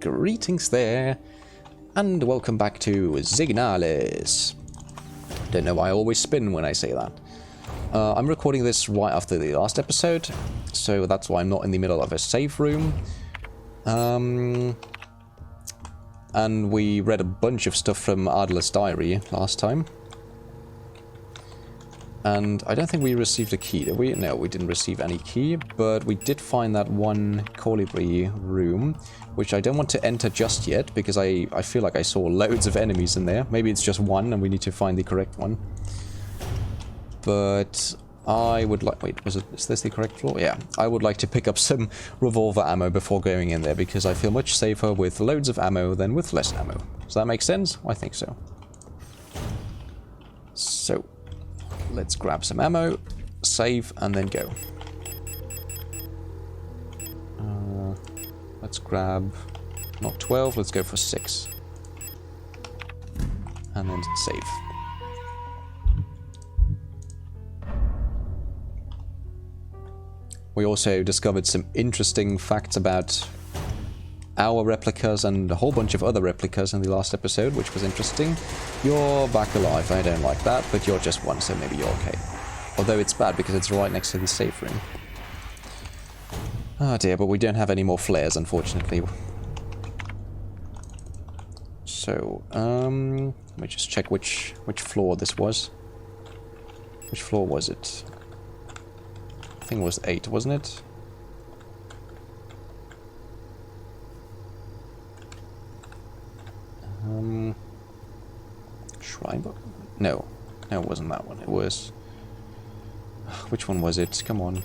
Greetings there, and welcome back to SIGNALIS. Don't know why I always spin when I say that. I'm recording this right after the last episode, so that's why I'm not in the middle of a safe room. And we read a bunch of stuff from Adler's diary last time. And I don't think we received a key, did we? No, we didn't receive any key, but we did find that one colibri room, which I don't want to enter just yet, because I feel like I saw loads of enemies in there. Maybe it's just one, and we need to find the correct one. But I would like... Wait, is this the correct floor? Yeah. I would like to pick up some revolver ammo before going in there, because I feel much safer with loads of ammo than with less ammo. Does that make sense? I think so. So... let's grab some ammo, save, and then go. Let's grab, not 12, let's go for 6. And then save. We also discovered some interesting facts about our replicas and a whole bunch of other replicas in the last episode, which was interesting. You're back alive, I don't like that, but you're just one, so maybe you're okay. Although it's bad because it's right next to the safe room. Oh dear, but we don't have any more flares, unfortunately. So, let me just check which floor this was. Which floor was it? I think it was 8, wasn't it? Shrine book? No. No, it wasn't that one. It was... which one was it? Come on.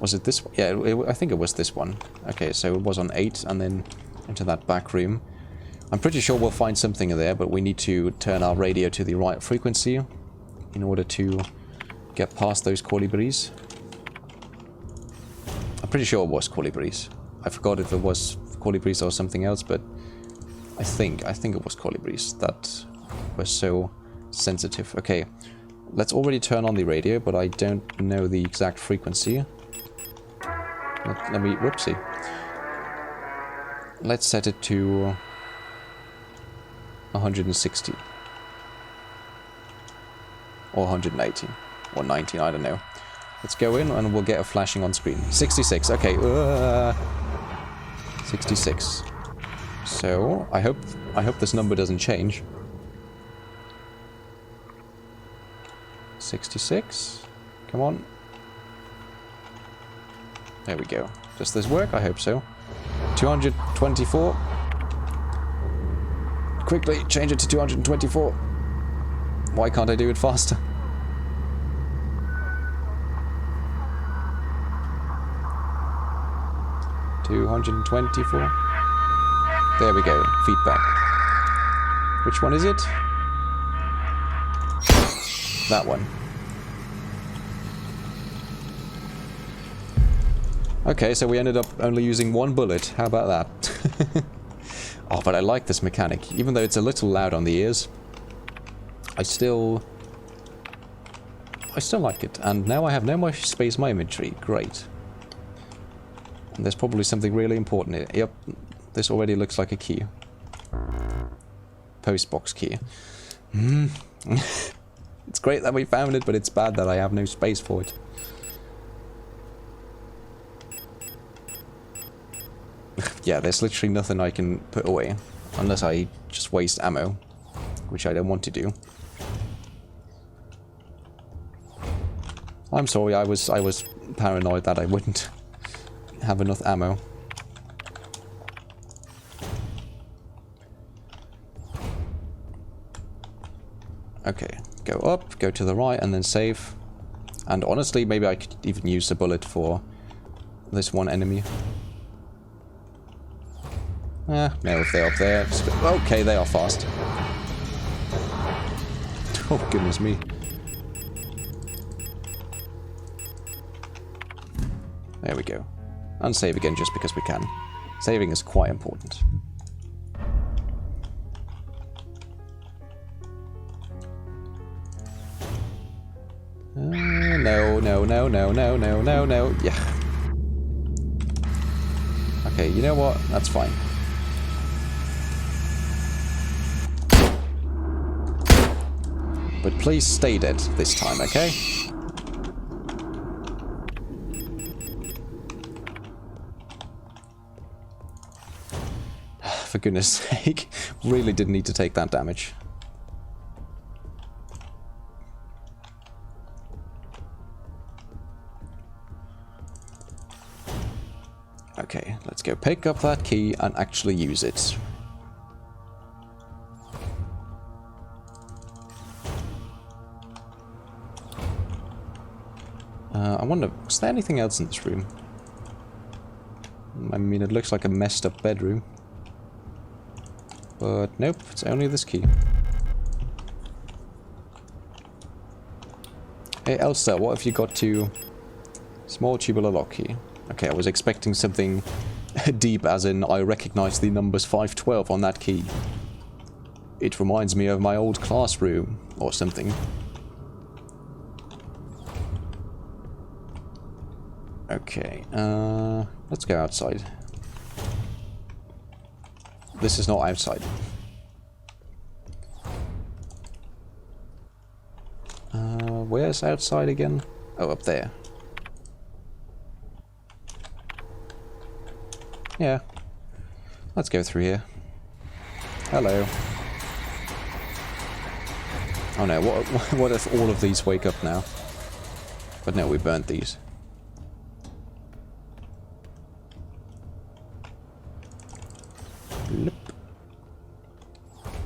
Was it this one? Yeah, I think it was this one. Okay, so it was on 8 and then into that back room. I'm pretty sure we'll find something in there, but we need to turn our radio to the right frequency in order to get past those colibris. I'm pretty sure it was colibris. I forgot if it was colibris or something else, but I think it was colibris that were so sensitive. Okay, let's already turn on the radio, but I don't know the exact frequency. Let me... whoopsie. Let's set it to 160. Or 180. Or 19, I don't know. Let's go in and we'll get a flashing on screen. 66, okay. 66. So, I hope this number doesn't change. 66. Come on. There we go. Does this work? I hope so. 224. Quickly, change it to 224. Why can't I do it faster? 224. There we go. Feedback. Which one is it? That one. Okay, so we ended up only using one bullet. How about that? Oh, but I like this mechanic. Even though it's a little loud on the ears, I still like it. And now I have no more space in my inventory. Great. And there's probably something really important here. Yep, this already looks like a key. Postbox key. It's great that we found it, but it's bad that I have no space for it. Yeah, there's literally nothing I can put away. Unless I just waste ammo. Which I don't want to do. I'm sorry, I was paranoid that I wouldn't have enough ammo. Okay, go up, go to the right, and then save. And honestly, maybe I could even use a bullet for this one enemy. No, if they're up there... okay, they are fast. Oh, goodness me. There we go. And save again just because we can. Saving is quite important. No, no, no, no, no, no, no, no. Yeah. Okay, you know what? That's fine. But please stay dead this time, okay? For goodness sake, really didn't need to take that damage. Okay, let's go pick up that key and actually use it. I wonder, is there anything else in this room? I mean, it looks like a messed up bedroom. But nope, it's only this key. Hey Elsa, what have you got to... Small tubular lock key. Okay, I was expecting something deep as in I recognize the numbers 512 on that key. It reminds me of my old classroom or something. Okay, let's go outside. This is not outside. Where's outside again? Oh, up there. Yeah. Let's go through here. Hello. Oh no, what if all of these wake up now? But no, we burnt these. Bloop.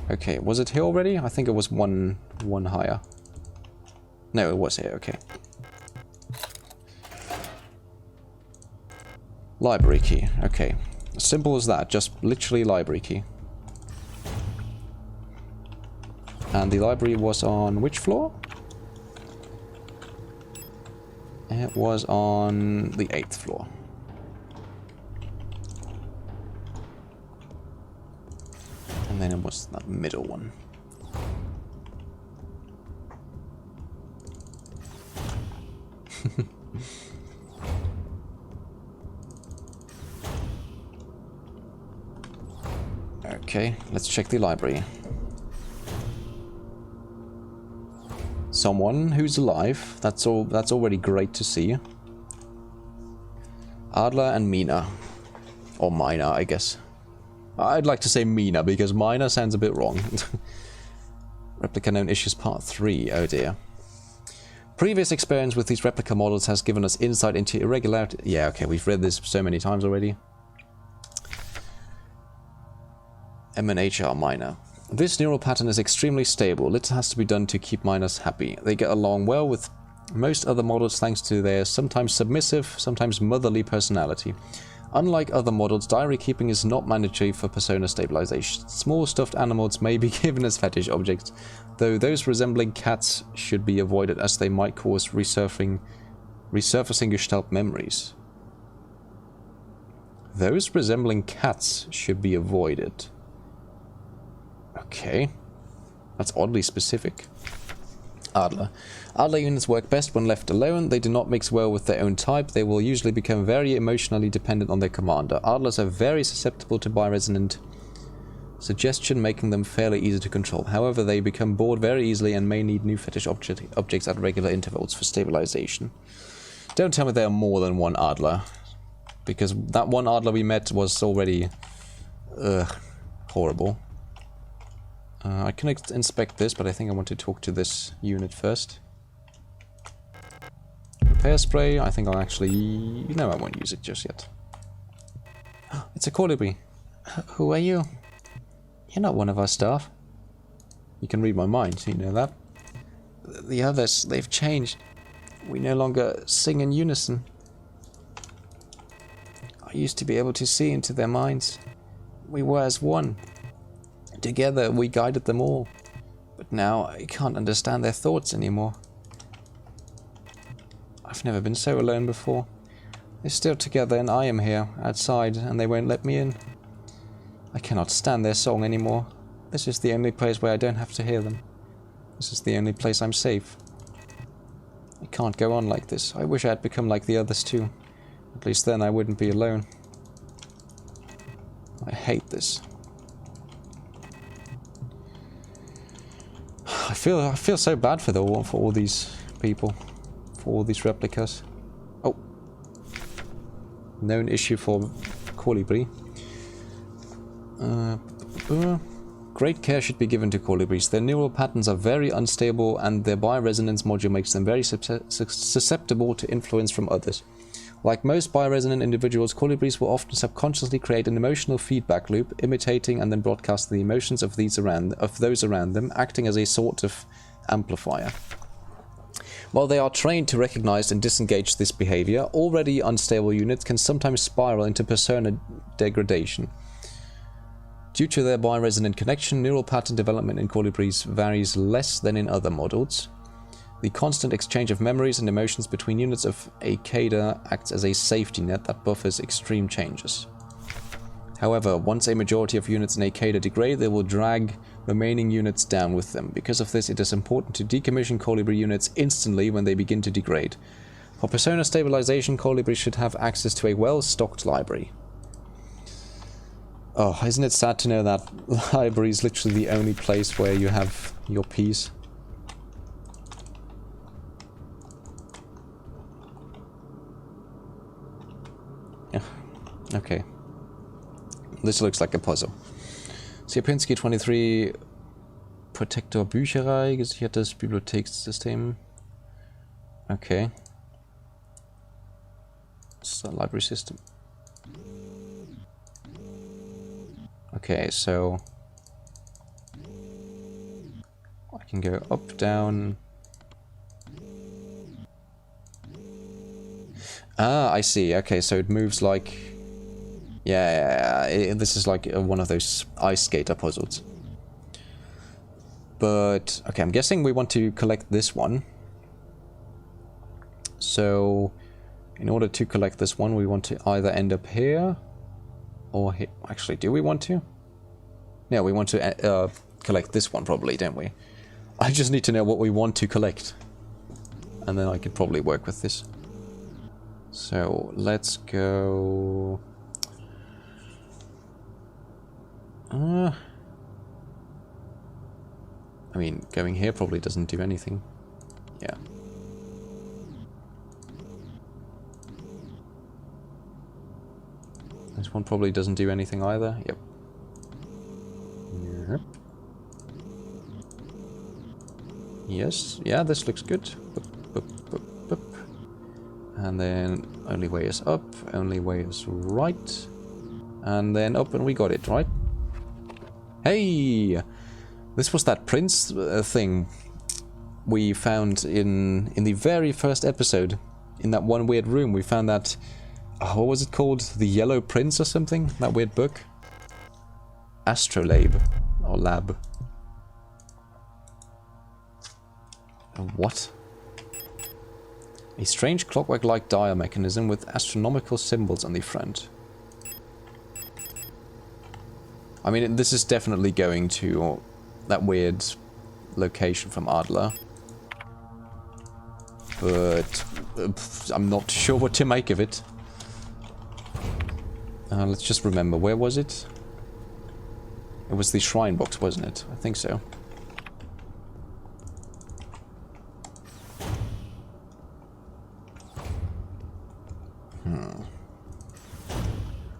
Okay, was it here already? I think it was one higher. No, it was here, okay. Library key, okay. As simple as that, just literally library key. And the library was on which floor? It was on the 8th floor. And then it was that middle one. Okay, let's check the library. Someone who's alive. That's already great to see. Adler and Mina. Or Mina, I guess. I'd like to say Mina, because Mina sounds a bit wrong. Replica known issues part 3. Oh dear. Previous experience with these replica models has given us insight into irregularity. Yeah, okay, we've read this so many times already. M and H are minor. This neural pattern is extremely stable. Little has to be done to keep minors happy. They get along well with most other models thanks to their sometimes submissive, sometimes motherly personality. Unlike other models, diary keeping is not mandatory for persona stabilization. Small stuffed animals may be given as fetish objects, though those resembling cats should be avoided as they might cause resurfacing Gestalt memories. Those resembling cats should be avoided. Okay. That's oddly specific. Adler. Adler units work best when left alone. They do not mix well with their own type. They will usually become very emotionally dependent on their commander. Adlers are very susceptible to bi-resonant suggestion, making them fairly easy to control. However, they become bored very easily and may need new fetish objects at regular intervals for stabilization. Don't tell me there are more than one Adler. Because that one Adler we met was already... horrible. I can inspect this, but I think I want to talk to this unit first. Repair spray, I think I'll actually... No, I won't use it just yet. It's a colibri. Who are you? You're not one of our staff. You can read my mind, you know that. The others, they've changed. We no longer sing in unison. I used to be able to see into their minds. We were as one. Together we guided them all, but now I can't understand their thoughts anymore. I've never been so alone before. They're still together and I am here, outside, and they won't let me in. I cannot stand their song anymore. This is the only place where I don't have to hear them. This is the only place I'm safe. I can't go on like this. I wish I had become like the others too. At least then I wouldn't be alone. I hate this. I feel so bad for all these people, for all these replicas. Oh, known issue for colibri. Great care should be given to colibris. Their neural patterns are very unstable, and their bioresonance module makes them very susceptible to influence from others. Like most bioresonant individuals, colibris will often subconsciously create an emotional feedback loop, imitating and then broadcast the emotions of those around them, acting as a sort of amplifier. While they are trained to recognize and disengage this behavior, already unstable units can sometimes spiral into persona degradation. Due to their bioresonant connection, neural pattern development in colibris varies less than in other models. The constant exchange of memories and emotions between units of Acada acts as a safety net that buffers extreme changes. However, once a majority of units in Acada degrade, they will drag remaining units down with them. Because of this, it is important to decommission colibri units instantly when they begin to degrade. For persona stabilization, colibri should have access to a well-stocked library. Oh, isn't it sad to know that library is literally the only place where you have your peace? Yeah, okay. This looks like a puzzle. Sierpinski 23 Protektor Bücherei, gesichertes Bibliothekssystem. Okay. It's a library system. Okay, so I can go up, down. Ah, I see. Okay, so it moves like... Yeah, this is like one of those ice skater puzzles. But, okay, I'm guessing we want to collect this one. So, in order to collect this one, we want to either end up here or here. Actually, do we want to? Yeah, we want to collect this one probably, don't we? I just need to know what we want to collect. And then I could probably work with this. So, let's go... I mean, going here probably doesn't do anything. Yeah. This one probably doesn't do anything either. Yep. Yep. Yes. Yeah, this looks good. Boop, boop, boop, boop. And then only way is up, only way is right. And then up and we got it, right? Hey! This was that prince thing we found in the very first episode. In that one weird room, we found that... what was it called? The Yellow Prince or something? That weird book? Astrolabe. Or lab. What? A strange clockwork-like dial mechanism with astronomical symbols on the front. I mean, this is definitely going to that weird location from Adler. But I'm not sure what to make of it. Let's just remember, where was it? It was the shrine box, wasn't it? I think so.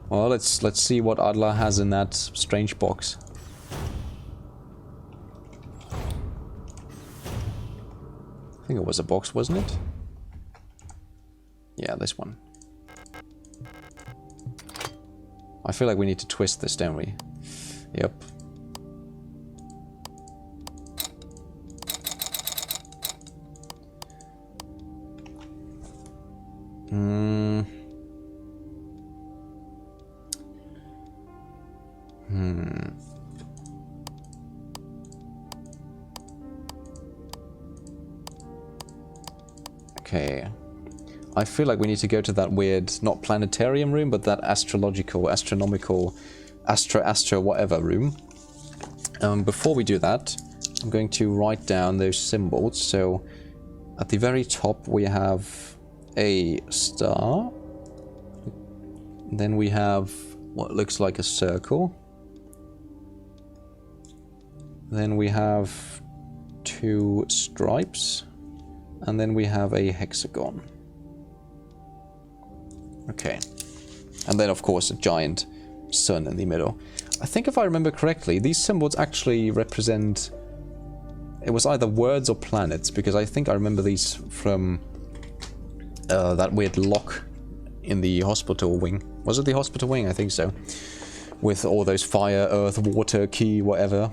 Well, let's see what Adler has in that strange box. I think it was a box, wasn't it? Yeah, this one. I feel like we need to twist this, don't we? Yep. Okay. I feel like we need to go to that weird, not planetarium room, but that astronomical, astro whatever room. Before we do that, I'm going to write down those symbols. So At the very top we have a star. Then we have what looks like a circle. Then we have 2 stripes. And then we have a hexagon. Okay. And then of course a giant sun in the middle. I think if I remember correctly, these symbols actually represent... It was either words or planets, because I think I remember these from that weird lock in the hospital wing. Was it the hospital wing? I think so. With all those fire, earth, water, key, whatever.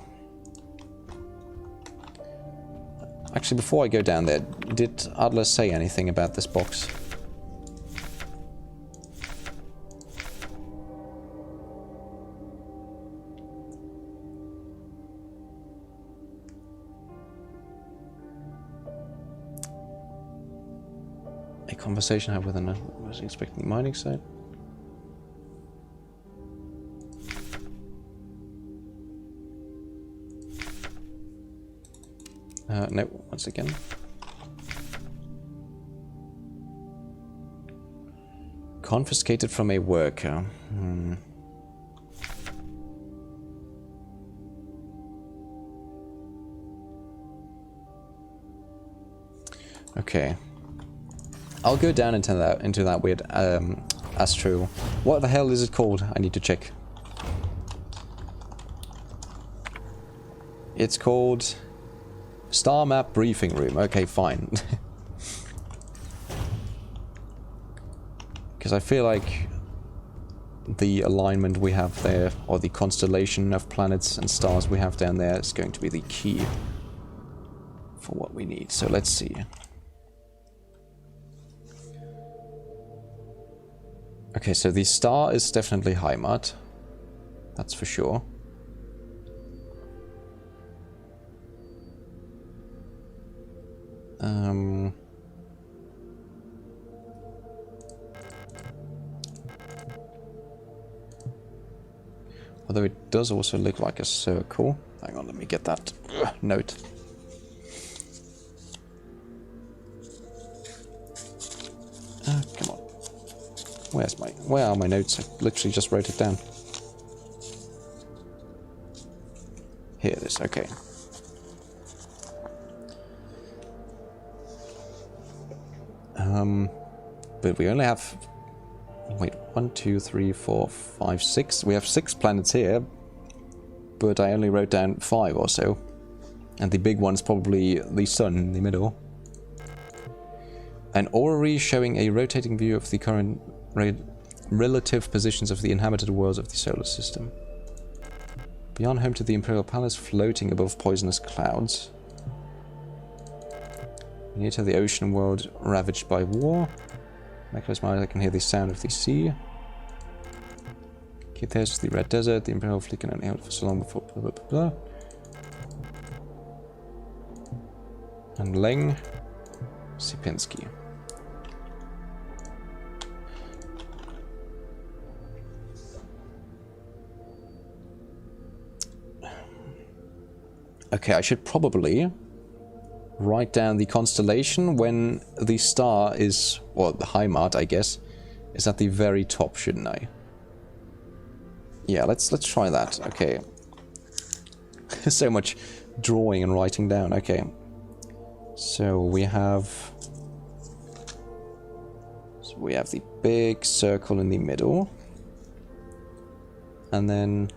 Actually, before I go down there, did Adler say anything about this box? A conversation I had with an... was expecting the mining site? No, once again. Confiscated from a worker. Okay. I'll go down into that weird astro. What the hell is it called? I need to check. It's called Star Map Briefing Room. Okay, fine. Because I feel like the alignment we have there, or the constellation of planets and stars we have down there, is going to be the key for what we need. So let's see. Okay, so the star is definitely Heimat. That's for sure. Although it does also look like a circle. Hang on, let me get that note. Come on. Where are my notes? I literally just wrote it down. Here it is, okay. But we only have... Wait, 1, 2, 3, 4, 5, 6. We have 6 planets here. But I only wrote down 5 or so. And the big one's probably the sun in the middle. An orrery showing a rotating view of the current relative positions of the inhabited worlds of the solar system. Beyond home to the Imperial Palace, floating above poisonous clouds. Near to the ocean world ravaged by war. When I close my eyes, I can hear the sound of the sea. Kithos, the Red Desert, the Imperial fleet can only hold for so long before blah blah blah blah. And Leng, Sipinski. Okay, I should probably write down the constellation when the star is, or the Heimat, I guess, is at the very top, shouldn't I? Yeah, let's try that. Okay. So much drawing and writing down. Okay. So we have the big circle in the middle. And then,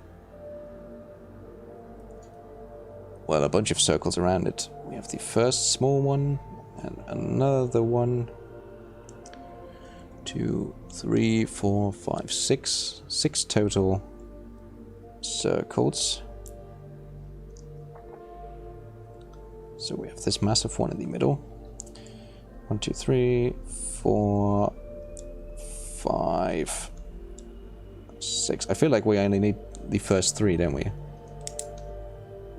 well, a bunch of circles around it. We have the first small one, and another one. 2, 3, 4, 5, 6. 6 total circles. So we have this massive one in the middle. 1, 2, 3, 4, 5, 6. I feel like we only need the first 3, don't we?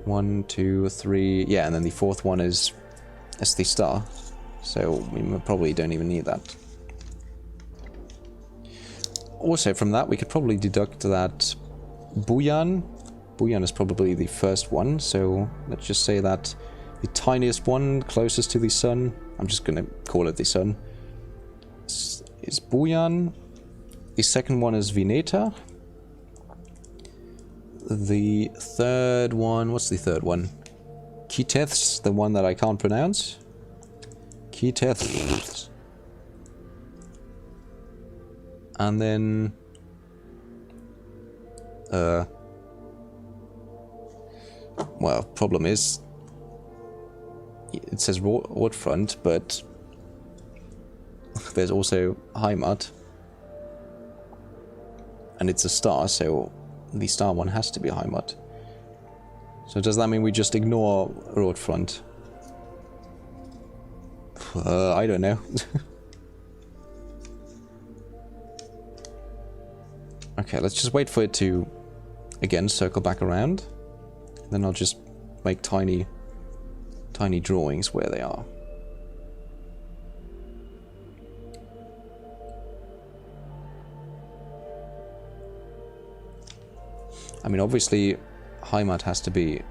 1, 2, 3, yeah, and then the fourth one is the star. So we probably don't even need that. Also, from that, we could probably deduct that Buyan is probably the first one, so let's just say that the tiniest one closest to the sun I'm just gonna call it the sun. Is Buyan. The second one is Vineta. The third one, what's the third one? Kiteth's the one that I can't pronounce. Kiteth. And then well, problem is it says Waterfront, but there's also Heimat. And it's a star, so the star one has to be Heimat. So does that mean we just ignore Roadfront? I don't know. Okay, let's just wait for it to, again, circle back around. Then I'll just make tiny drawings where they are. I mean, obviously, Heimat has to be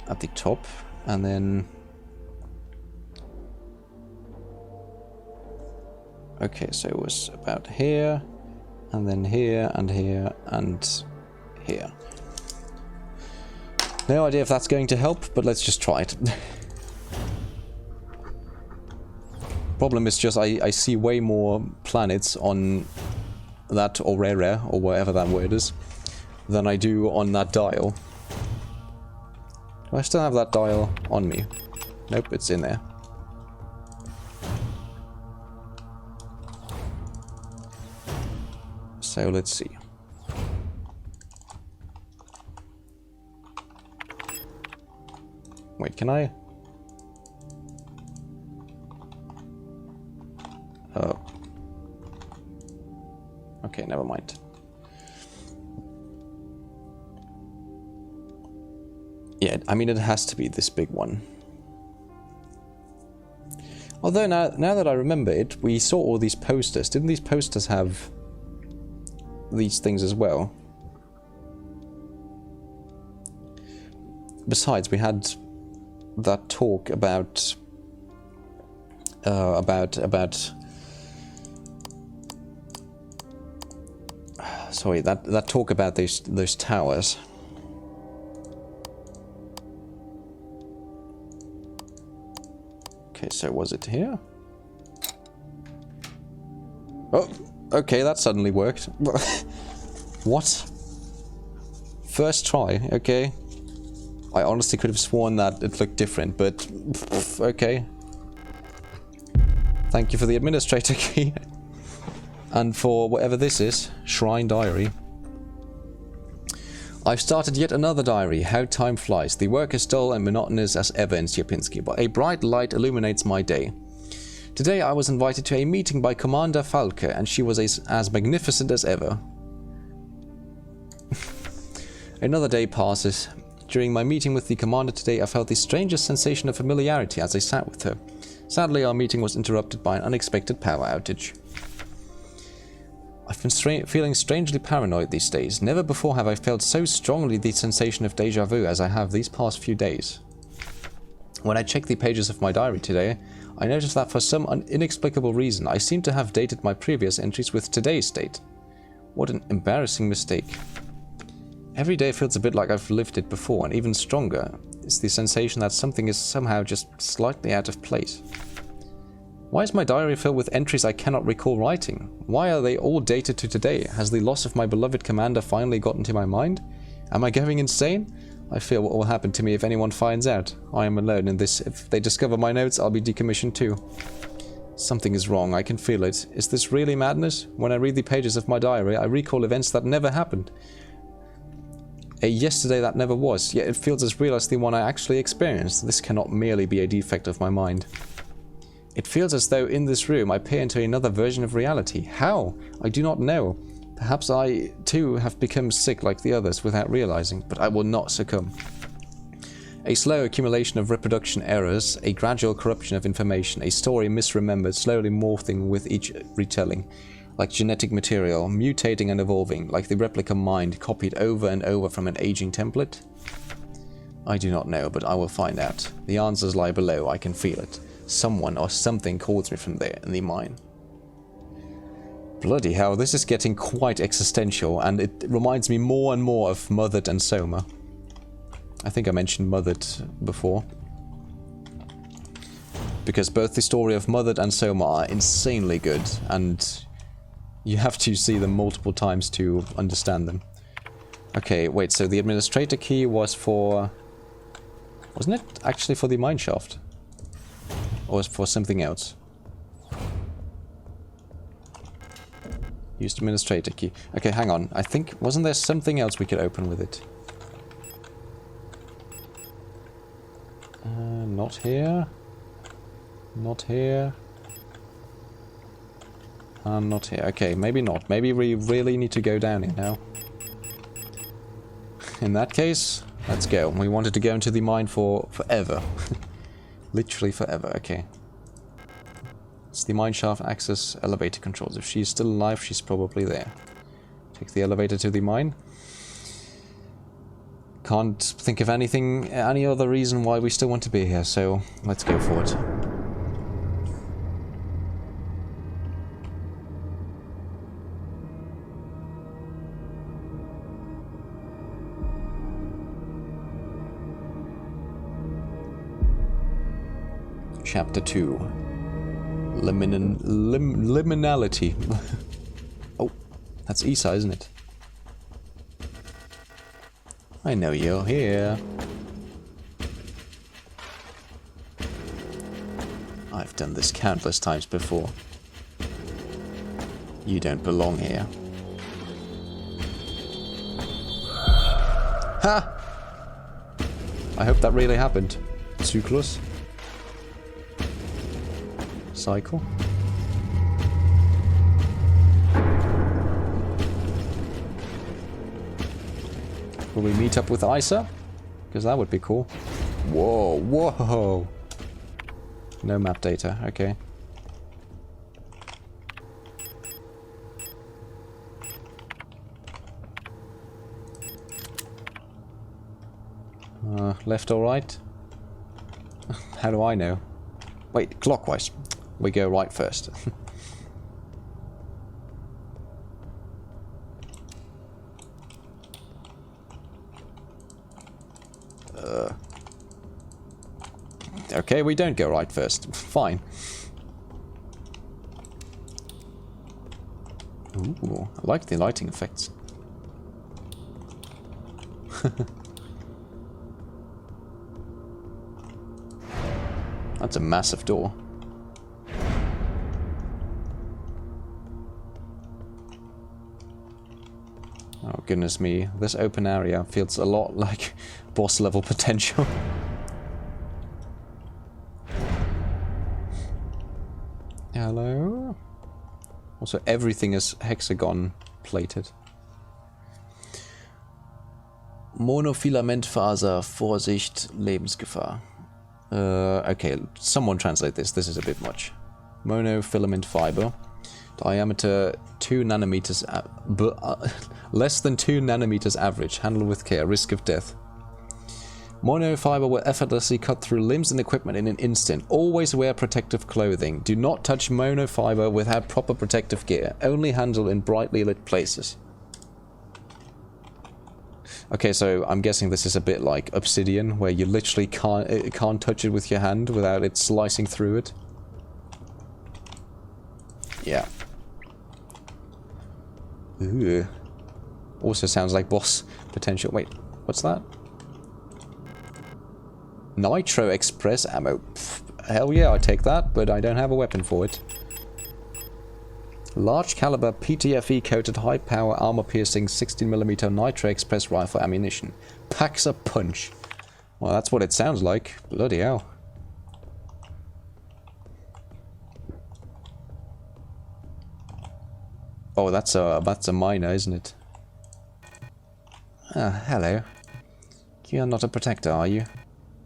at the top, and then... Okay, so it was about here, and then here, and here, and here. No idea if that's going to help, but let's just try it. Problem is just I see way more planets on that Aurora, or whatever that word is, than I do on that dial. Do I still have that dial on me? Nope, it's in there. So let's see. Wait, can I? Oh. Okay, never mind. Yeah, I mean, it has to be this big one. Although now that I remember it, we saw all these posters. Didn't these posters have these things as well? Besides, we had that talk about sorry, that talk about those towers. Okay, so was it here? Oh, okay, that suddenly worked. What? First try, okay. I honestly could have sworn that it looked different, but okay. Thank you for the administrator key. And for whatever this is, Shrine Diary. I've started yet another diary. How time flies. The work is dull and monotonous as ever in Sierpinski, but a bright light illuminates my day. Today I was invited to a meeting by Commander Falke, and she was as magnificent as ever. Another day passes. During my meeting with the commander today, I felt the strangest sensation of familiarity as I sat with her. Sadly, our meeting was interrupted by an unexpected power outage. I've been feeling strangely paranoid these days. Never before have I felt so strongly the sensation of déjà vu as I have these past few days. When I checked the pages of my diary today, I noticed that for some inexplicable reason, I seem to have dated my previous entries with today's date. What an embarrassing mistake. Every day feels a bit like I've lived it before, and even stronger is the sensation that something is somehow just slightly out of place. Why is my diary filled with entries I cannot recall writing? Why are they all dated to today? Has the loss of my beloved commander finally gotten to my mind? Am I going insane? I fear what will happen to me if anyone finds out. I am alone in this. If they discover my notes, I'll be decommissioned too. Something is wrong, I can feel it. Is this really madness? When I read the pages of my diary, I recall events that never happened. A yesterday that never was, yet it feels as real as the one I actually experienced. This cannot merely be a defect of my mind. It feels as though in this room I peer into another version of reality. How? I do not know. Perhaps I, too, have become sick like the others without realizing, but I will not succumb. A slow accumulation of reproduction errors, a gradual corruption of information, a story misremembered, slowly morphing with each retelling. Like genetic material, mutating and evolving, like the replica mind copied over and over from an aging template? I do not know, but I will find out. The answers lie below, I can feel it. someone or something calls me from there in the mine. Bloody hell, this is getting quite existential, and it reminds me more and more of Mothered and Soma. I think I mentioned Mothered before. Because both the story of Mothered and Soma are insanely good, and you have to see them multiple times to understand them. Okay, wait, so the administrator key was for... Wasn't it actually for the mineshaft? Or was it for something else? Used administrator key. Okay, hang on. I think... Wasn't there something else we could open with it? Not here. Not here. Not here. Okay, maybe not. Maybe we really need to go down here now. In that case, let's go. We wanted to go into the mine for forever. Literally forever. Okay. It's the mineshaft access elevator controls. If she's still alive, she's probably there. Take the elevator to the mine. Can't think of any other reason why we still want to be here, so let's go for it. Chapter 2. Liminality. Oh, that's Isa, isn't it? I know you're here. I've done this countless times before. You don't belong here. Ha! I hope that really happened. Too close. Cycle. Will we meet up with Isa? Because that would be cool. Whoa, whoa! No map data, okay. Left or right? How do I know? Wait, clockwise. We go right first. Okay, we don't go right first. Fine. Ooh, I like the lighting effects. That's a massive door. Oh goodness me, this open area feels a lot like boss level potential. Hello? Also everything is hexagon plated. Monofilamentfaser, Vorsicht, Lebensgefahr. Okay, someone translate this. This is a bit much. Monofilament fiber. Diameter 2 nanometers, less than 2 nanometers average. Handle with care. Risk of death. Monofiber will effortlessly cut through limbs and equipment in an instant. Always wear protective clothing. Do not touch monofiber without proper protective gear. Only handle in brightly lit places. Okay, so I'm guessing this is a bit like obsidian, where you literally can't touch it with your hand without it slicing through it. Yeah. Ooh. Also sounds like boss potential. Wait, what's that? Nitro Express ammo. Pff, hell yeah, I take that, but I don't have a weapon for it. Large caliber PTFE coated high power armor piercing 16mm Nitro Express rifle ammunition. Packs a punch. Well, that's what it sounds like. Bloody hell. Oh, that's a miner, isn't it? Ah, hello. You are not a protector, are you?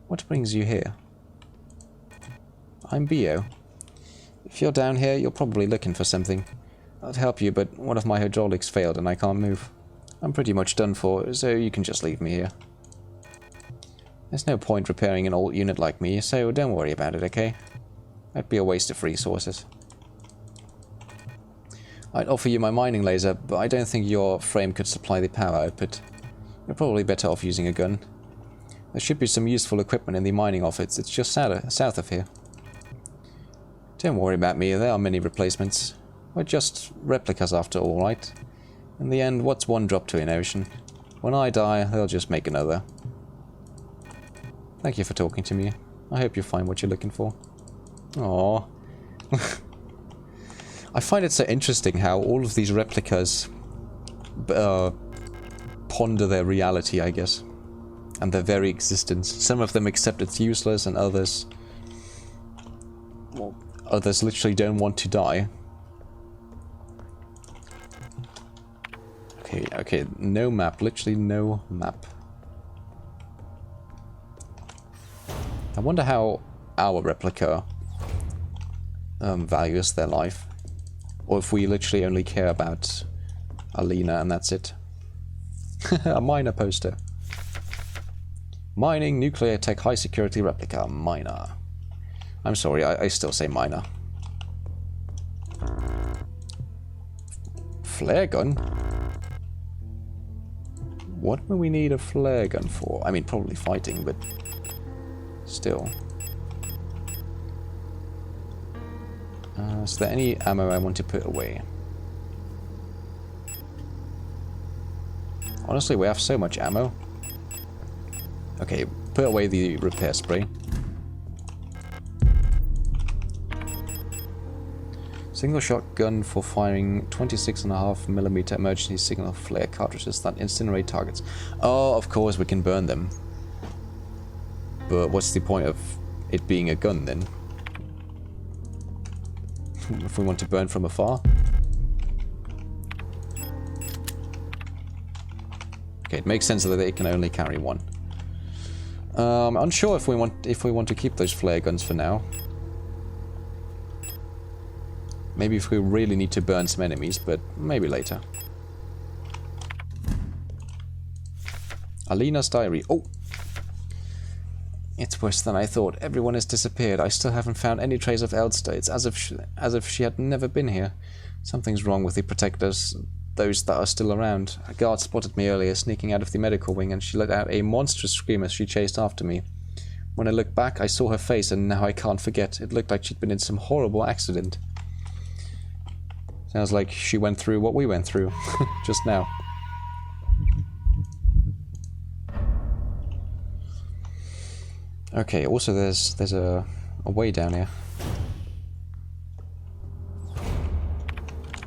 What brings you here? I'm Bio. If you're down here, you're probably looking for something. I'd help you, but one of my hydraulics failed and I can't move. I'm pretty much done for, so you can just leave me here. There's no point repairing an old unit like me, so don't worry about it, okay? That'd be a waste of resources. I'd offer you my mining laser, but I don't think your frame could supply the power output. You're probably better off using a gun. There should be some useful equipment in the mining office. It's just south of here. Don't worry about me, there are many replacements. We're just replicas after all, right? In the end, what's one drop to an ocean? When I die, they'll just make another. Thank you for talking to me. I hope you find what you're looking for. Aww. I find it so interesting how all of these replicas ponder their reality, I guess. And their very existence. Some of them accept it's useless, and others... well, others literally don't want to die. Okay, no map. Literally no map. I wonder how our replica values their life. Or if we literally only care about Alina and that's it. A miner poster. Mining, nuclear tech, high security replica, miner. I'm sorry, I still say miner. Flare gun? What do we need a flare gun for? I mean, probably fighting, but still. Is there any ammo I want to put away? Honestly, we have so much ammo. Okay, put away the repair spray. Single shotgun for firing 26.5mm emergency signal flare cartridges that incinerate targets. Oh, of course we can burn them. But what's the point of it being a gun then? If we want to burn from afar? Okay, it makes sense that they can only carry one. I'm unsure if we want to keep those flare guns for now. Maybe if we really need to burn some enemies, but maybe later. Alina's diary. Oh! It's worse than I thought. Everyone has disappeared. I still haven't found any trace of Elster. It's as if she had never been here. Something's wrong with the protectors, those that are still around. A guard spotted me earlier, sneaking out of the medical wing, and she let out a monstrous scream as she chased after me. When I looked back, I saw her face, and now I can't forget. It looked like she'd been in some horrible accident. Sounds like she went through what we went through just now. Okay, also there's a way down here.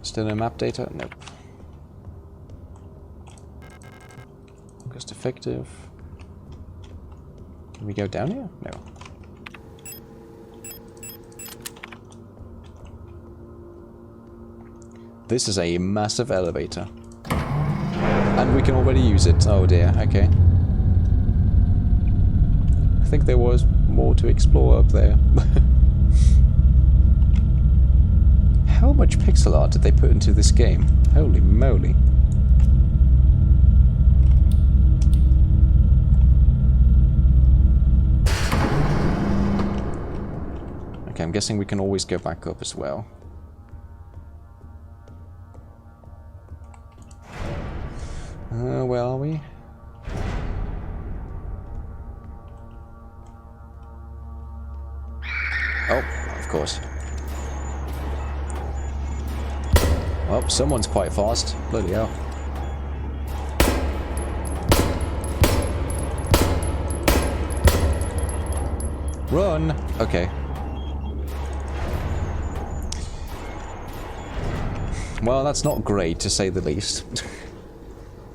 Still no map data? Nope. Just effective. Can we go down here? No. This is a massive elevator. And we can already use it. Oh dear, okay. I think there was more to explore up there. How much pixel art did they put into this game? Holy moly. Okay, I'm guessing we can always go back up as well. Where are we? Oh, of course. Well, someone's quite fast. Bloody hell. Run! Okay. Well, that's not great, to say the least.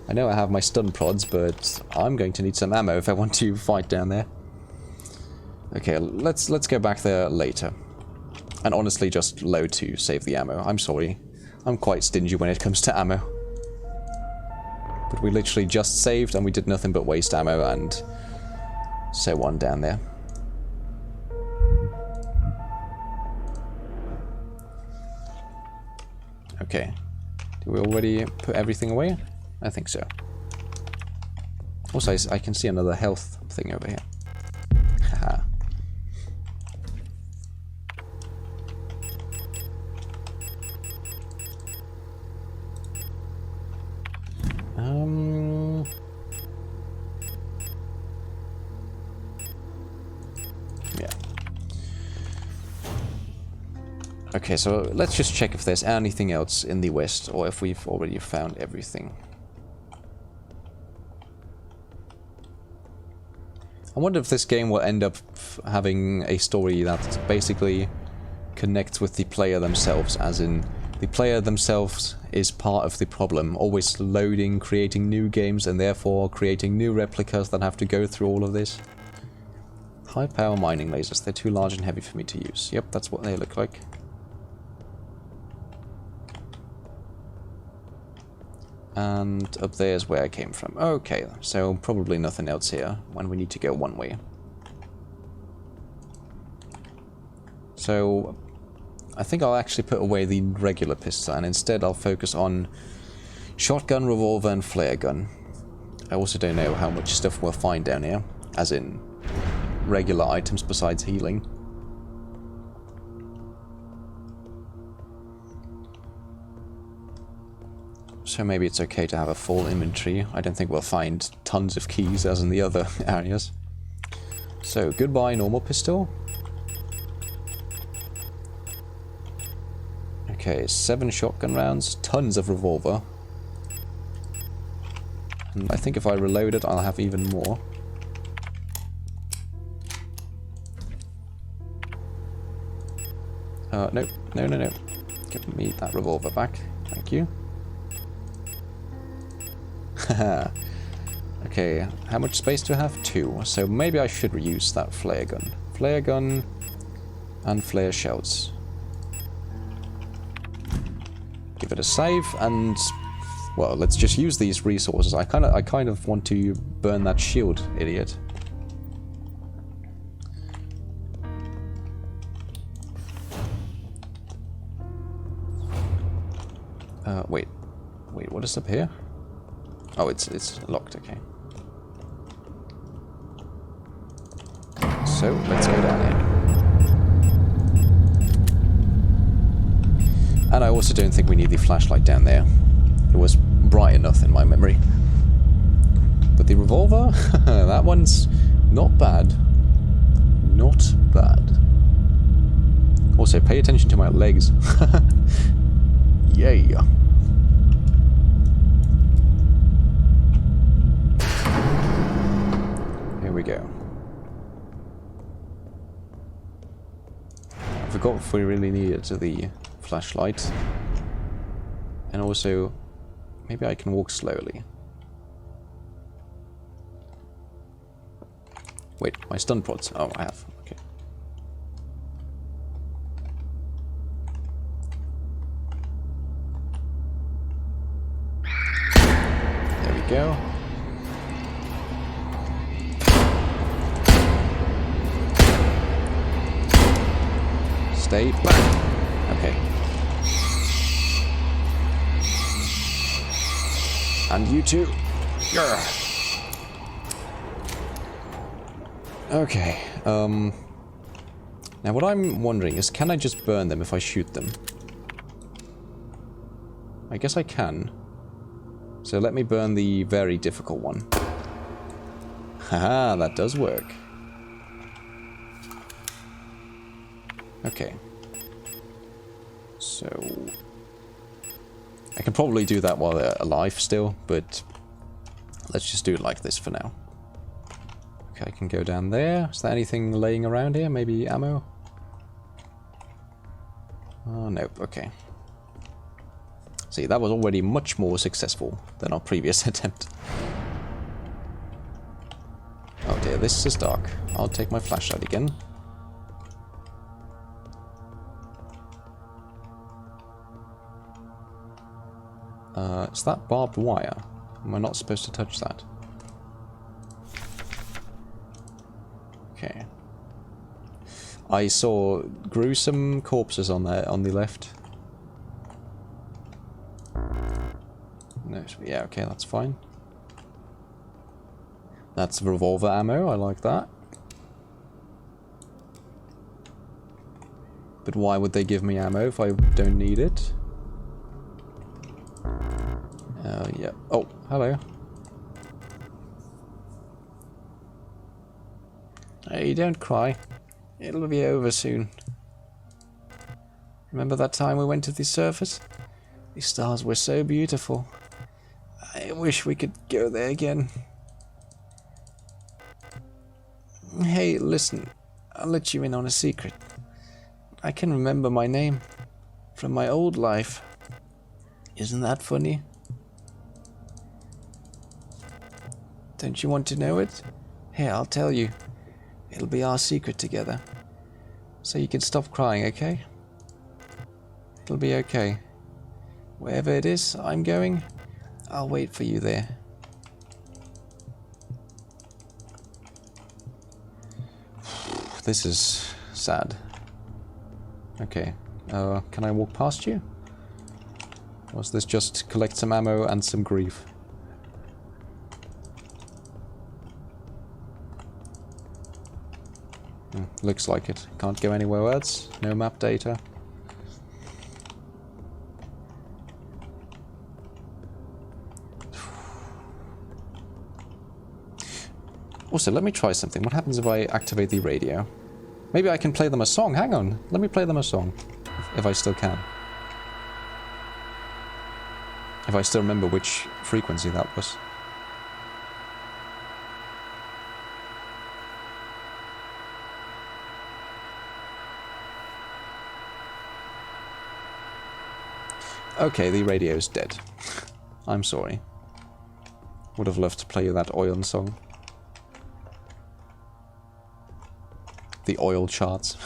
I know I have my stun prods, but I'm going to need some ammo if I want to fight down there. Okay, let's go back there later. And honestly, just load to save the ammo. I'm sorry. I'm quite stingy when it comes to ammo. But we literally just saved and we did nothing but waste ammo and so on down there. Okay. Did we already put everything away? I think so. Also, I can see another health thing over here. Haha. Yeah. Okay, so let's just check if there's anything else in the west, or if we've already found everything. I wonder if this game will end up having a story that basically connects with the player themselves, as in the player themselves is part of the problem, always loading, creating new games, and therefore creating new replicas that have to go through all of this. High power mining lasers, they're too large and heavy for me to use. Yep, that's what they look like. And up there is where I came from. Okay, so probably nothing else here when we need to go one way. So I think I'll actually put away the regular pistol, and instead I'll focus on shotgun, revolver, and flare gun. I also don't know how much stuff we'll find down here, as in regular items besides healing. So maybe it's okay to have a full inventory. I don't think we'll find tons of keys as in the other areas. So goodbye normal pistol. Okay, 7 shotgun rounds, tons of revolver. And I think if I reload it, I'll have even more. No. Give me that revolver back. Thank you. Okay, how much space do I have? 2. So maybe I should reuse that flare gun. Flare gun and flare shells. Give it a save, and well, let's just use these resources. I kind of want to burn that shield, idiot. Wait, what is up here? Oh, it's locked. Okay. So let's go down here. And I also don't think we need the flashlight down there. It was bright enough in my memory. But the revolver, that one's not bad. Not bad. Also, pay attention to my legs. Yay. Here we go. I forgot if we really needed the flashlight. And also, maybe I can walk slowly. Wait, my stun pods. Oh, I have. Okay. There we go. Stay back. Okay. And you too. Yeah. Okay. Now what I'm wondering is, can I just burn them if I shoot them? I guess I can. So let me burn the very difficult one. Haha, that does work. Okay. So I can probably do that while they're alive still, but let's just do it like this for now. Okay, I can go down there. Is there anything laying around here? Maybe ammo? Oh, nope. Okay. See, that was already much more successful than our previous attempt. Oh dear, this is dark. I'll take my flashlight again. Is that barbed wire? Am I not supposed to touch that? Okay. I saw gruesome corpses on there on the left. No, yeah, okay, that's fine. That's revolver ammo, I like that. But why would they give me ammo if I don't need it? Yeah. Oh, hello. Hey, don't cry. It'll be over soon. Remember that time we went to the surface? The stars were so beautiful. I wish we could go there again. Hey, listen. I'll let you in on a secret. I can remember my name from my old life. Isn't that funny? Don't you want to know it? Here, I'll tell you. It'll be our secret together. So you can stop crying, okay? It'll be okay. Wherever it is I'm going, I'll wait for you there. This is sad. Okay. Can I walk past you? Or was this just collect some ammo and some grief? Looks like it. Can't go anywhere else. No map data. Also, let me try something. What happens if I activate the radio? Maybe I can play them a song. Hang on. Let me play them a song. If I still can. If I still remember which frequency that was. Okay, the radio's dead. I'm sorry. Would have loved to play you that oil song. The oil charts.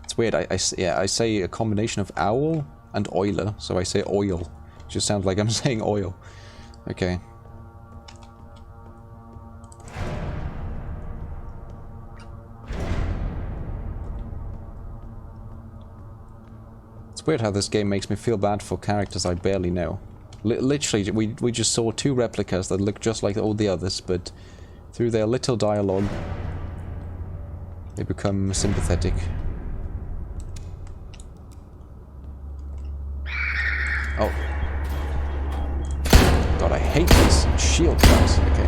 It's weird, I say a combination of owl and oiler, so I say oil. It just sounds like I'm saying oil. Okay. It's weird how this game makes me feel bad for characters I barely know. Literally, we just saw two replicas that look just like all the others, but through their little dialogue, they become sympathetic. Oh. God, I hate these shield guys. Okay.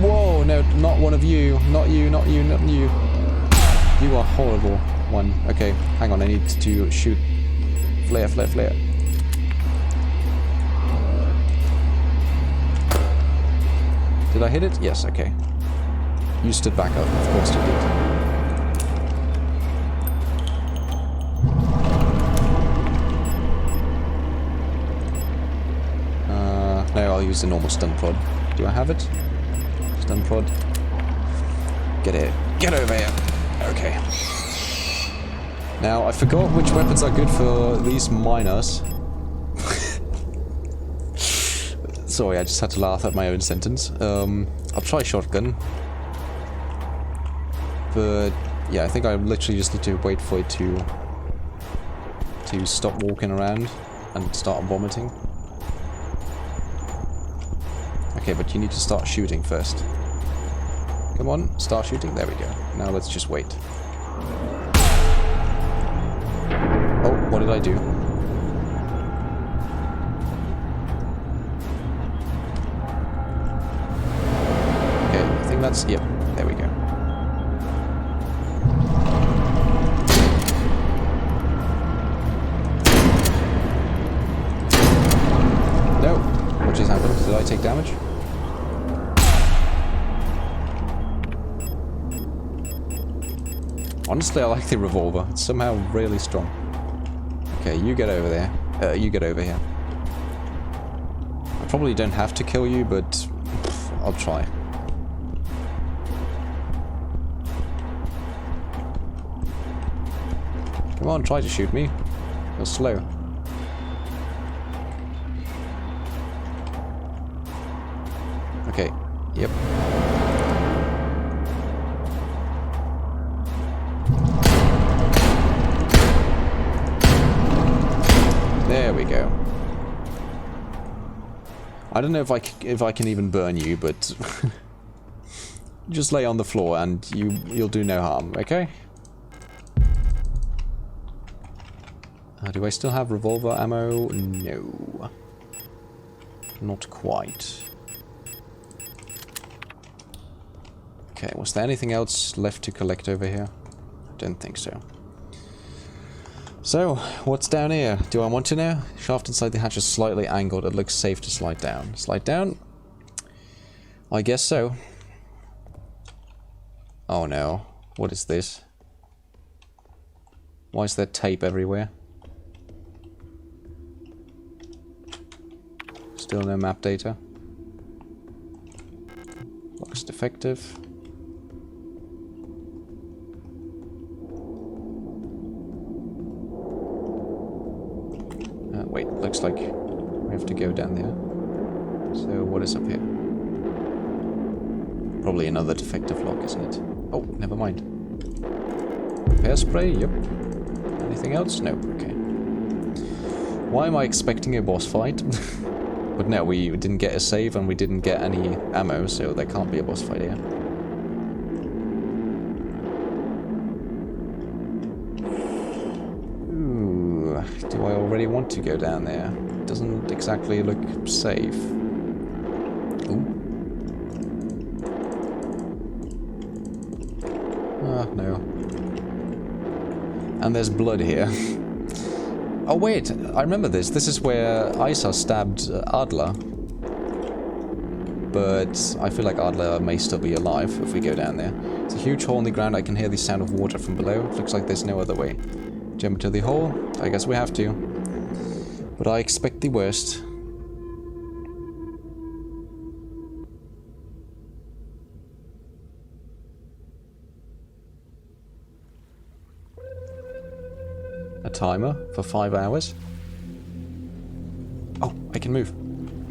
Whoa, no, not one of you. Not you, not you, not you. You are horrible one. Okay, hang on, I need to shoot. Flare, flare, flare. Did I hit it? Yes, okay. You stood back up, of course you did. No, I'll use the normal stun prod. Do I have it? Stun prod. Get it. Get over here. Okay. Now, I forgot which weapons are good for these miners. Sorry, I just had to laugh at my own sentence. I'll try shotgun. But, yeah, I think I literally just need to wait for it to stop walking around and start vomiting. Okay, but you need to start shooting first. Come on, start shooting. There we go. Now let's just wait. Oh, what did I do? Okay, I think that's... Yep, there we go. No! What just happened? Did I take damage? Honestly, I like the revolver. It's somehow really strong. Okay, you get over there. You get over here. I probably don't have to kill you, but I'll try. Come on, try to shoot me. You're slow. Okay, yep. There we go. I don't know if I can even burn you, but just lay on the floor and you'll do no harm, okay? Do I still have revolver ammo? No. Not quite. Okay, was there anything else left to collect over here? I don't think so. So, what's down here? Do I want to know? Shaft inside the hatch is slightly angled. It looks safe to slide down. Slide down? I guess so. Oh no. What is this? Why is there tape everywhere? Still no map data. Looks defective. Wait, looks like we have to go down there. So what is up here? Probably another defective lock, isn't it? Oh, never mind. Repair spray, yep. Anything else? No, okay. Why am I expecting a boss fight? But no, we didn't get a save and we didn't get any ammo, so there can't be a boss fight here. Ooh, do I already want to go down there? It doesn't exactly look safe. Ooh. Ah, no. And there's blood here. Oh wait, I remember this. This is where Isa stabbed Adler. But I feel like Adler may still be alive if we go down there. It's a huge hole in the ground. I can hear the sound of water from below. Looks like there's no other way. Jump into the hole? I guess we have to. But I expect the worst. A timer for 5 hours. Oh, I can move.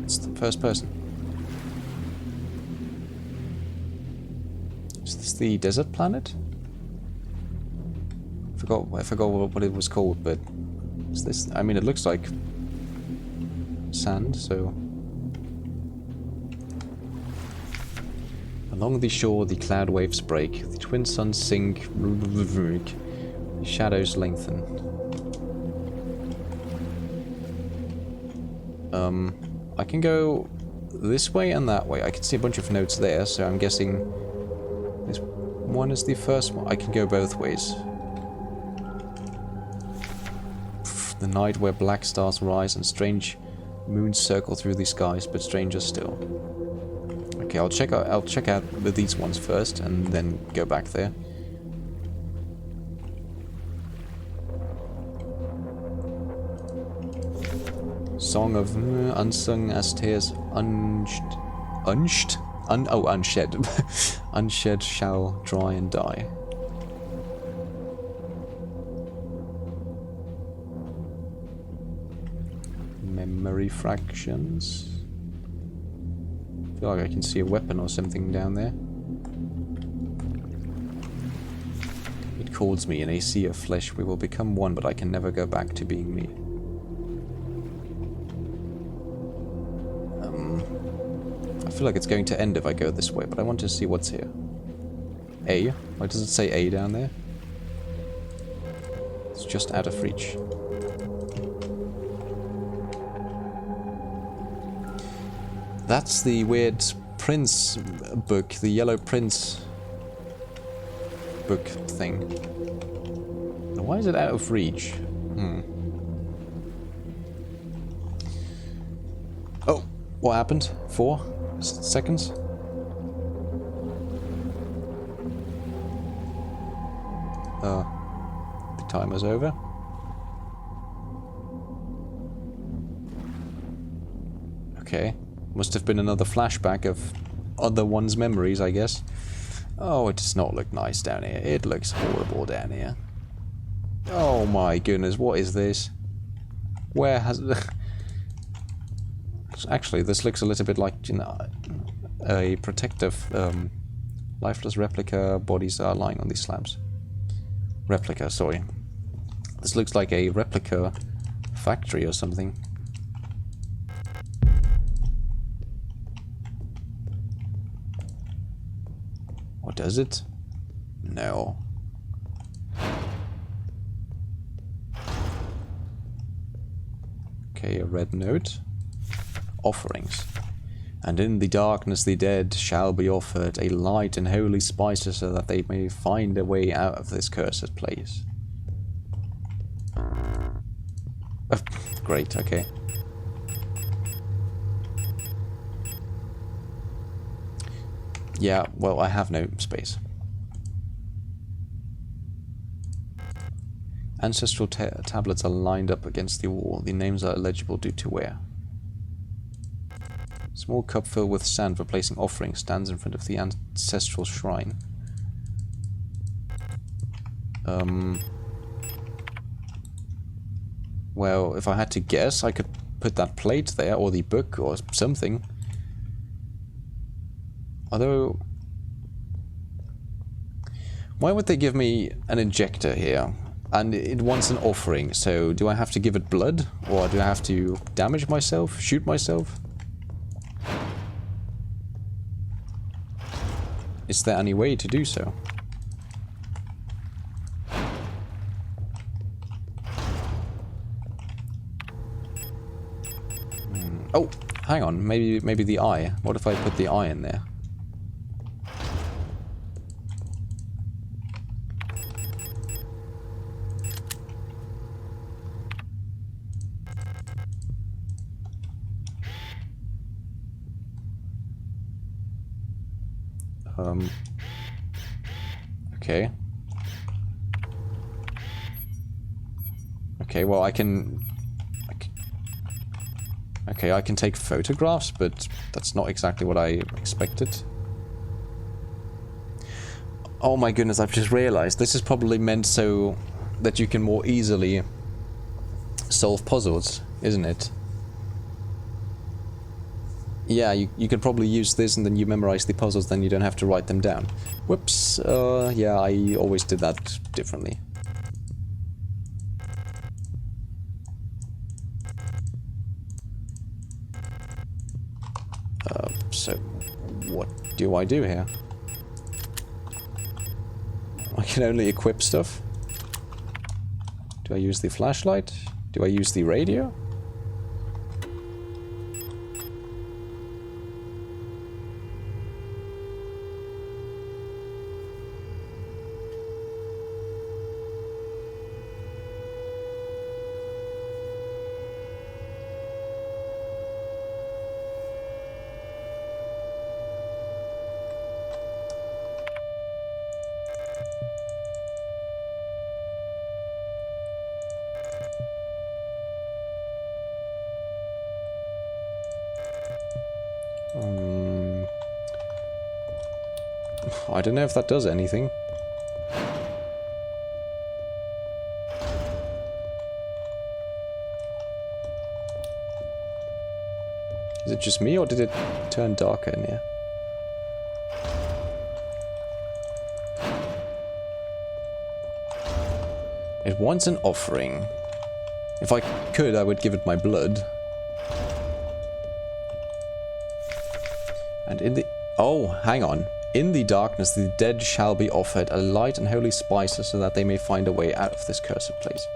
It's the first person. Is this the desert planet? I forgot what it was called, but is this? I mean, it looks like sand. So along the shore, the cloud waves break. The twin suns sink. The shadows lengthen. I can go this way and that way. I can see a bunch of notes there, so I'm guessing this one is the first one. I can go both ways. The night where black stars rise and strange moons circle through the skies, but stranger still. Okay, I'll check out these ones first and then go back there. Song of unsung as tears unshed. Unshed shall dry and die. Memory fractions. I feel like I can see a weapon or something down there. It calls me in a sea of flesh. We will become one, but I can never go back to being me. I feel like it's going to end if I go this way, but I want to see what's here. A? Why does it say A down there? It's just out of reach. That's the weird prince book, the yellow prince book thing. Why is it out of reach? Oh, what happened? 4 seconds? The timer's over. Okay. Must have been another flashback of other one's memories, I guess. Oh, it does not look nice down here. It looks horrible down here. Oh my goodness, what is this? Where has... Actually, this looks a little bit like, you know, a protective, lifeless replica. Bodies are lying on these slabs. Replica, sorry. This looks like a replica factory or something. Or does it? No. Okay, a red note. Offerings. And in the darkness the dead shall be offered a light and holy spices so that they may find a way out of this cursed place. Great, okay. Yeah, well, I have no space. Ancestral tablets are lined up against the wall. The names are illegible due to wear. Small cup filled with sand for placing offerings stands in front of the ancestral shrine. Well, if I had to guess, I could put that plate there, or the book, or something. Although, why would they give me an injector here? And it wants an offering, so do I have to give it blood? Or do I have to damage myself? Shoot myself? Is there any way to do so? Oh, hang on. Maybe the eye. What if I put the eye in there? Okay. Okay, well I can take photographs, but that's not exactly what I expected. Oh my goodness, I've just realized this is probably meant so that you can more easily solve puzzles, isn't it? Yeah, you could probably use this and then you memorize the puzzles, then you don't have to write them down. Whoops, yeah, I always did that differently. So, what do I do here? I can only equip stuff? Do I use the flashlight? Do I use the radio? I don't know if that does anything. Is it just me, or did it turn darker in here? It wants an offering. If I could, I would give it my blood. And in the... Oh, hang on. In the darkness, the dead shall be offered a light and holy spices so that they may find a way out of this cursed place.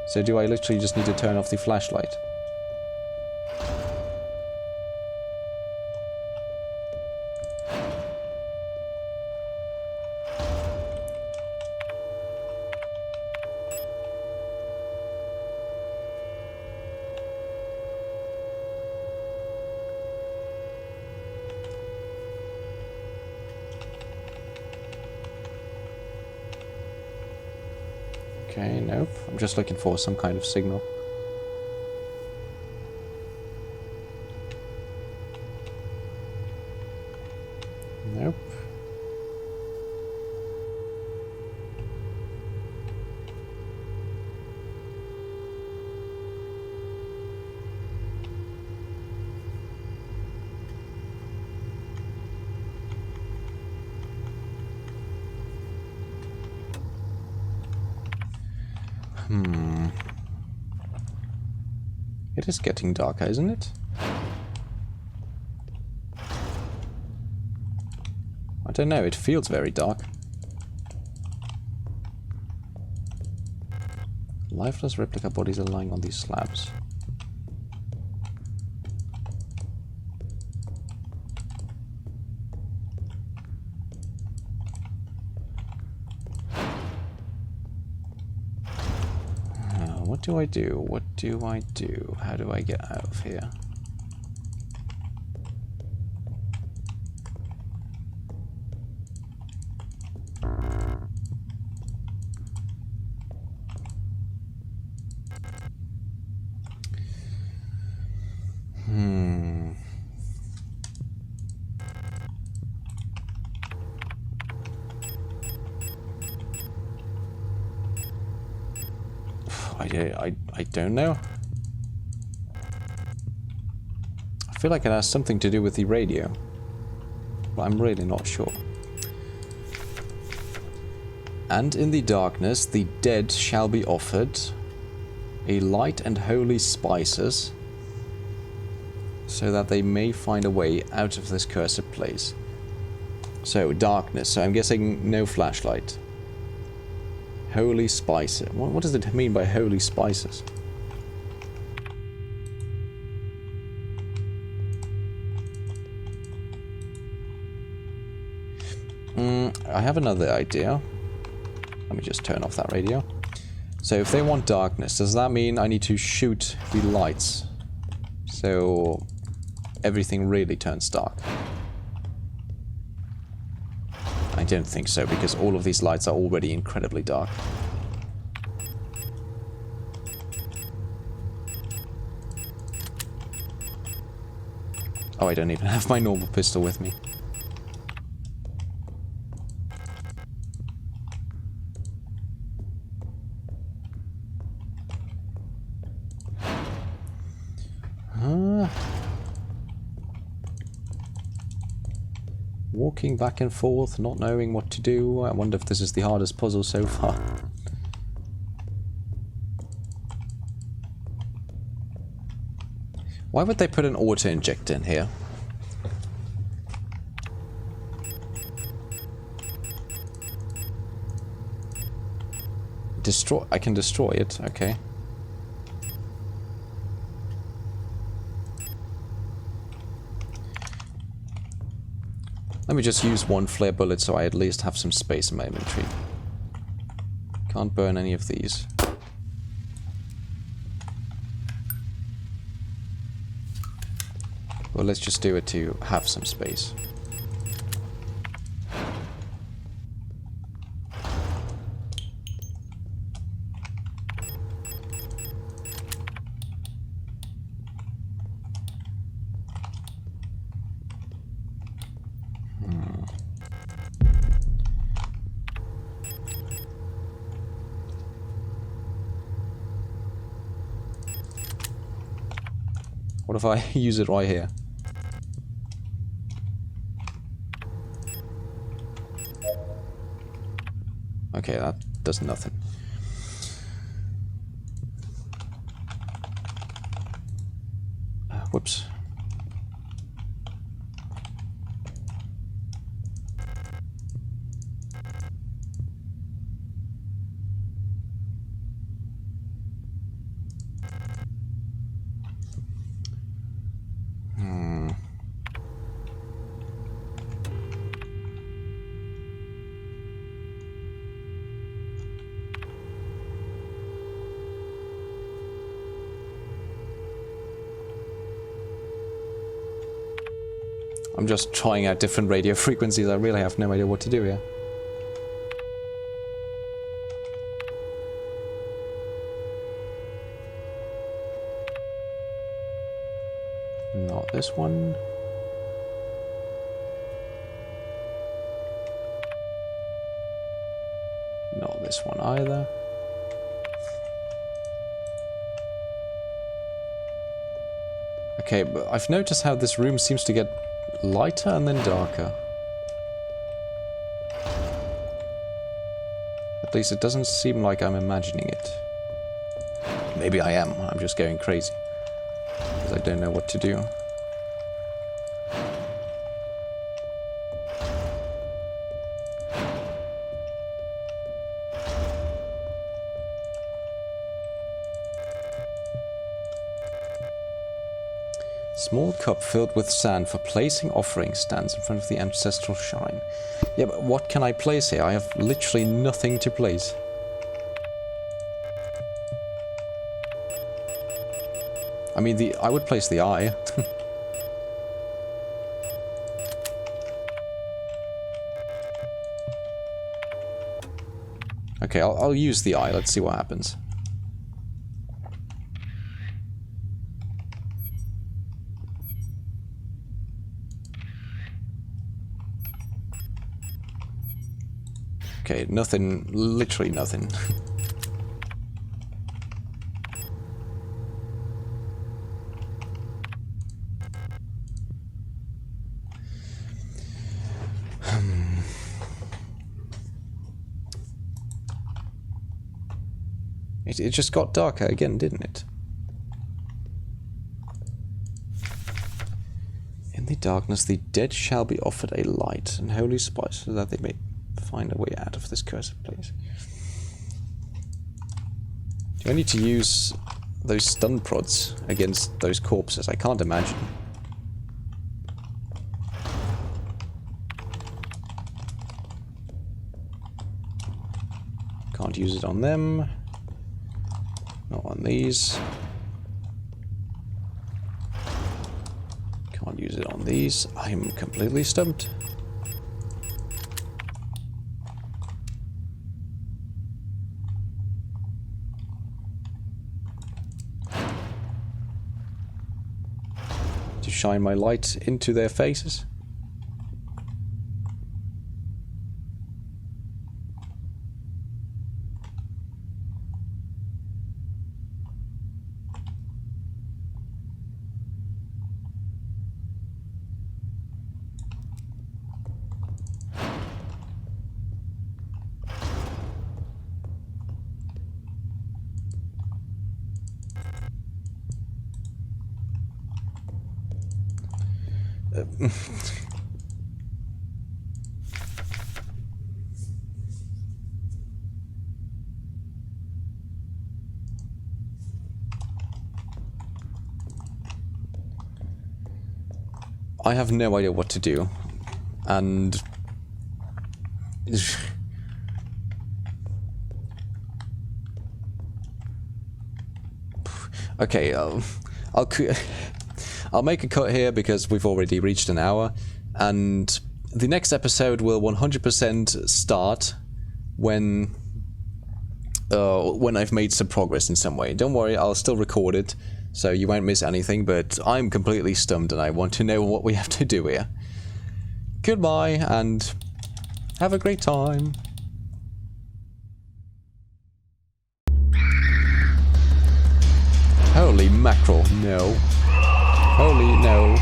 So do I literally just need to turn off the flashlight? Okay, nope. I'm just looking for some kind of signal. Nope. It is getting darker, isn't it? I don't know, it feels very dark. Lifeless replica bodies are lying on these slabs. what do I do? What do I do? How do I get out of here? I don't know. I feel like it has something to do with the radio, but I'm really not sure. And in the darkness the dead shall be offered a light and holy spices, so that they may find a way out of this cursed place. So, darkness. So I'm guessing no flashlight. Holy spices. What does it mean by holy spices? I have another idea. Let me just turn off that radio. So if they want darkness, does that mean I need to shoot the lights so everything really turns dark? I don't think so, because all of these lights are already incredibly dark. Oh, I don't even have my normal pistol with me. Walking back and forth, not knowing what to do. I wonder if this is the hardest puzzle so far. Why would they put an auto-injector in here? Destroy... I can destroy it, okay. Let me just use one flare bullet so I at least have some space in my inventory. Can't burn any of these. Well, let's just do it to have some space. What if I use it right here? Okay, that does nothing. Whoops. I'm just trying out different radio frequencies. I really have no idea what to do here. Not this one. Not this one either. Okay, but I've noticed how this room seems to get lighter and then darker. At least it doesn't seem like I'm imagining it. Maybe I am. I'm just going crazy. Because I don't know what to do. Small cup filled with sand for placing offering stands in front of the ancestral shrine. Yeah, but what can I place here? I have literally nothing to place. I mean, I would place the eye. Okay, I'll use the eye. Let's see what happens. Okay, nothing, literally nothing. It just got darker again, didn't it? In the darkness, the dead shall be offered a light and holy spice, so that they may find a way out of this cursed place. Do I need to use those stun prods against those corpses? I can't imagine. Can't use it on them. Not on these. Can't use it on these. I'm completely stumped. To shine my light into their faces. I have no idea what to do, and okay, I'll make a cut here because we've already reached an hour, and the next episode will 100% start when I've made some progress in some way. Don't worry, I'll still record it, so you won't miss anything, but I'm completely stumped and I want to know what we have to do here. Goodbye, and have a great time. Holy mackerel, no. Holy no.